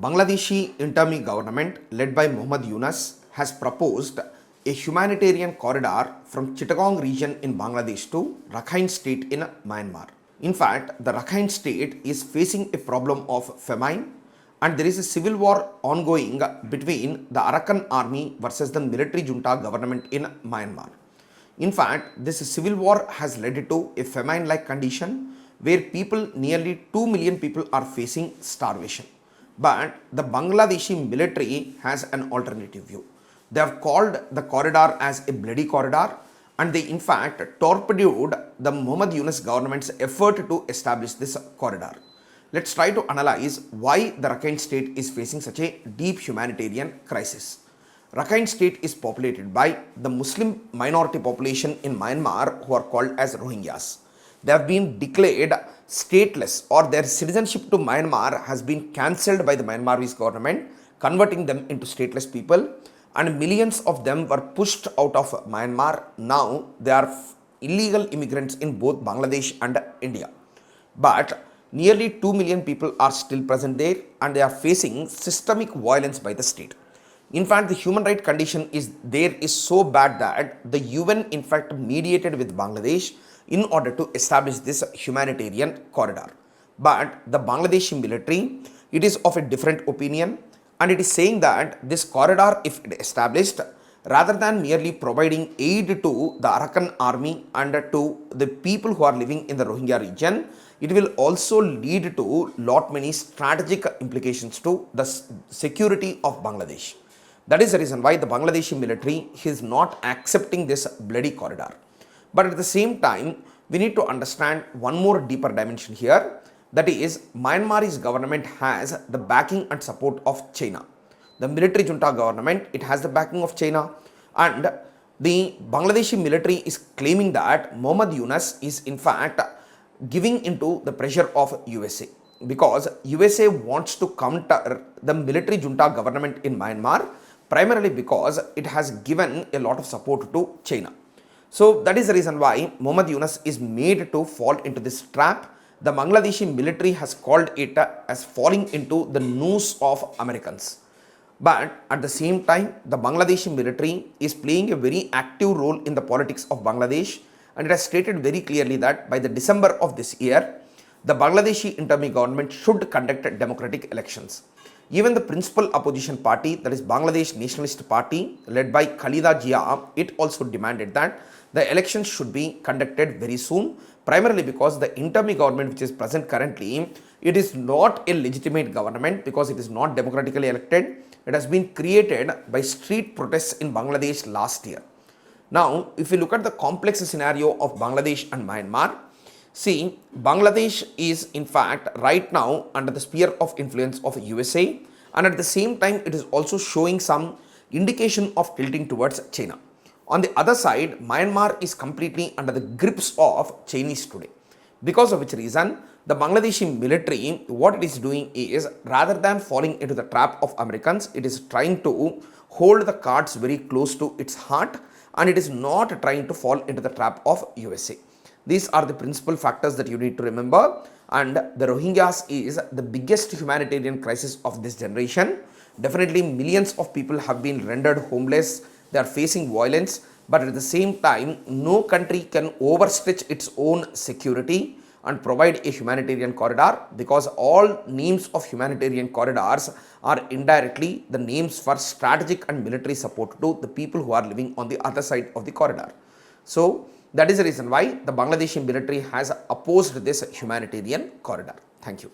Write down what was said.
Bangladeshi Interim Government led by Muhammad Yunus has proposed a humanitarian corridor from Chittagong region in Bangladesh to Rakhine state in Myanmar. In fact, the Rakhine state is facing a problem of famine and there is a civil war ongoing between the Arakan army versus the military junta government in Myanmar. In fact, this civil war has led to a famine-like condition where nearly 2 million people are facing starvation. But the Bangladeshi military has an alternative view. They have called the corridor as a bloody corridor and they in fact torpedoed the Muhammad Yunus government's effort to establish this corridor. Let's try to analyze why the Rakhine state is facing such a deep humanitarian crisis. Rakhine state is populated by the Muslim minority population in Myanmar who are called as Rohingyas. They have been declared stateless or their citizenship to Myanmar has been cancelled by the Myanmarese government, converting them into stateless people, and millions of them were pushed out of Myanmar. Now they are illegal immigrants in both Bangladesh and India. But nearly 2 million people are still present there and they are facing systemic violence by the state. In fact, the human rights condition is so bad that the UN in fact mediated with Bangladesh in order to establish this humanitarian corridor. But the Bangladeshi military, it is of a different opinion and it is saying that this corridor, if established, rather than merely providing aid to the Arakan army and to the people who are living in the Rohingya region, it will also lead to many strategic implications to the security of Bangladesh. That is the reason why the Bangladeshi military is not accepting this bloody corridor. But at the same time, we need to understand one more deeper dimension here. That is, Myanmar's government has the backing and support of China. The military junta government, it has the backing of China, and the Bangladeshi military is claiming that Muhammad Yunus is in fact giving into the pressure of USA because USA wants to counter the military junta government in Myanmar primarily because it has given a lot of support to China. So that is the reason why Muhammad Yunus is made to fall into this trap. The Bangladeshi military has called it as falling into the noose of Americans. But at the same time, the Bangladeshi military is playing a very active role in the politics of Bangladesh and it has stated very clearly that by the December of this year, the Bangladeshi interim government should conduct democratic elections. Even the principal opposition party, that is Bangladesh Nationalist Party, led by 𝐃𝐨𝐽𝐺𝐸𝐧𝐢𝐧𝐠, it also demanded that the elections should be conducted very soon, primarily because the interim government which is present currently, it is not a legitimate government because it is not democratically elected. It has been created by street protests in Bangladesh last year. Now, if you look at the complex scenario of Bangladesh and Myanmar, see, Bangladesh is in fact right now under the sphere of influence of USA and at the same time it is also showing some indication of tilting towards China. On the other side, Myanmar is completely under the grips of Chinese today. Because of which reason, the Bangladeshi military, what it is doing is, rather than falling into the trap of Americans, it is trying to hold the cards very close to its heart and it is not trying to fall into the trap of USA. These are the principal factors that you need to remember, and the Rohingyas is the biggest humanitarian crisis of this generation. Definitely millions of people have been rendered homeless, they are facing violence, but at the same time no country can overstretch its own security and provide a humanitarian corridor because all names of humanitarian corridors are indirectly the names for strategic and military support to the people who are living on the other side of the corridor. So that is the reason why the Bangladeshi military has opposed this humanitarian corridor. Thank you.